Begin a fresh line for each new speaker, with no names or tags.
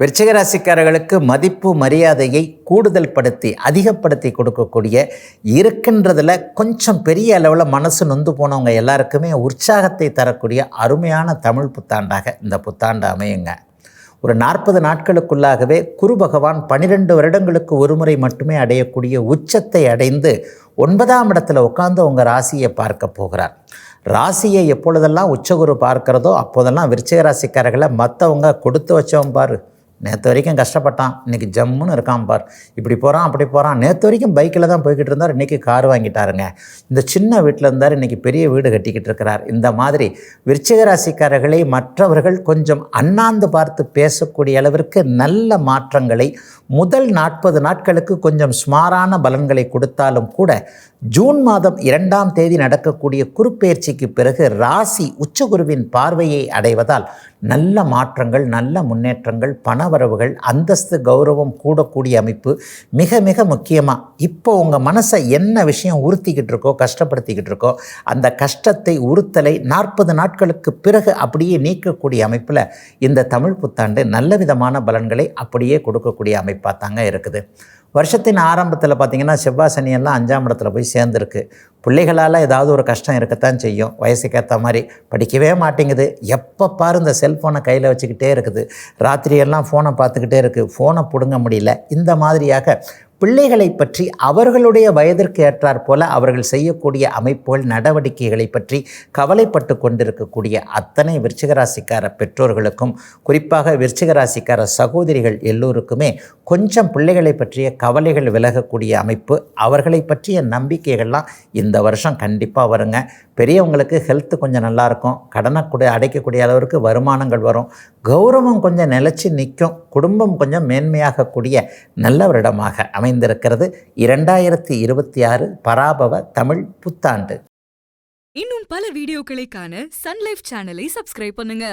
விருச்சிக ராசிக்காரர்களுக்கு மதிப்பு மரியாதையை கூடுதல் படுத்தி அதிகப்படுத்தி கொடுக்கக்கூடிய இருக்கின்றதில் கொஞ்சம் பெரிய அளவில் மனசு நொந்து போனவங்க எல்லாருக்குமே உற்சாகத்தை தரக்கூடிய அருமையான தமிழ் புத்தாண்டாக இந்த புத்தாண்டு அமையுங்க. ஒரு 40 நாட்களுக்குள்ளாகவே குரு பகவான் 12 வருடங்களுக்கு ஒரு முறை மட்டுமே அடையக்கூடிய உச்சத்தை அடைந்து 9ஆம் இடத்துல உட்கார்ந்து உங்கள் ராசியை பார்க்க போகிறார். ராசியை எப்பொழுதெல்லாம் உச்சகுரு பார்க்கிறதோ அப்போதெல்லாம் விருச்சிக ராசிக்காரர்களை மற்றவங்க கொடுத்து வச்சவன் பாரு, நேற்று வரைக்கும் கஷ்டப்பட்டான், இன்றைக்கி ஜம்முன்னு இருக்கான் பார், இப்படி போகிறான் அப்படி போகிறான், நேற்று வரைக்கும் பைக்கில் தான் போய்கிட்டு இருந்தார், இன்றைக்கி கார் வாங்கிட்டாருங்க, இந்த சின்ன வீட்டில் இருந்தார், இன்றைக்கி பெரிய வீடு கட்டிக்கிட்டு இருக்கிறார். இந்த மாதிரி விருச்சிக ராசிக்காரர்களை மற்றவர்கள் கொஞ்சம் அண்ணாந்து பார்த்து பேசக்கூடிய அளவிற்கு நல்ல மாற்றங்களை முதல் 40 நாட்களுக்கு கொஞ்சம் சுமாரான பலன்களை கொடுத்தாலும் கூட ஜூன் மாதம் 2ஆம் தேதி நடக்கக்கூடிய குருப்பெயர்ச்சிக்கு பிறகு ராசி உச்சகுருவின் பார்வையை அடைவதால் நல்ல மாற்றங்கள், நல்ல முன்னேற்றங்கள், பணவரவுகள், அந்தஸ்து, கௌரவம் கூடக்கூடிய அமைப்பு. மிக மிக முக்கியமாக இப்போ உங்கள் மனசை என்ன விஷயம் உறுத்திக்கிட்டு இருக்கோ, கஷ்டப்படுத்திக்கிட்டு இருக்கோ, அந்த கஷ்டத்தை உறுத்தலை 40 நாட்களுக்கு பிறகு அப்படியே நீக்கக்கூடிய அமைப்பில் இந்த தமிழ் புத்தாண்டு நல்ல விதமான பலன்களை அப்படியே கொடுக்கக்கூடிய அமைப்பாக தாங்க இருக்குது. வருஷத்தின் ஆரம்பத்தில் பார்த்திங்கன்னா செவ்வாய் சனியெல்லாம் 5ஆம் இடத்துல போய் சேர்ந்துருக்கு. பிள்ளைகளால் ஏதாவது ஒரு கஷ்டம் இருக்கத்தான் செய்யும். வயசுக்கேற்ற மாதிரி படிக்கவே மாட்டேங்குது, எப்போ பாரு இந்த செல்ஃபோனை கையில் வச்சுக்கிட்டே இருக்குது, ராத்திரியெல்லாம் ஃபோனை பார்த்துக்கிட்டே இருக்குது, ஃபோனை பிடுங்க முடியல. இந்த மாதிரியாக பிள்ளைகளை பற்றி அவர்களுடைய வயதிற்கு ஏற்றாற் போல அவர்கள் செய்யக்கூடிய அமைப்புகள், நடவடிக்கைகளை பற்றி கவலைப்பட்டு கொண்டிருக்கக்கூடிய அத்தனை விருச்சிகராசிக்கார பெற்றோர்களுக்கும், குறிப்பாக விருச்சிகராசிக்கார சகோதரிகள் எல்லோருக்குமே கொஞ்சம் பிள்ளைகளை பற்றிய கவலைகள் விலகக்கூடிய அமைப்பு, அவர்களை பற்றிய நம்பிக்கைகள்லாம் இந்த வருஷம் கண்டிப்பாக வருங்க. பெரியவங்களுக்கு ஹெல்த்து கொஞ்சம் நல்லாயிருக்கும், கடனை அடைக்கக்கூடிய அளவிற்கு வருமானங்கள் வரும், கௌரவம் கொஞ்சம் நிலச்சி நிற்கும், குடும்பம் கொஞ்சம் மேன்மையாகக்கூடிய நல்ல வருடமாக அமைந்திருக்கிறது 2026 பராபவ தமிழ் புத்தாண்டு.
இன்னும் பல வீடியோக்களை காண சன் லைஃப் சேனலை சப்ஸ்கிரைப் பண்ணுங்க.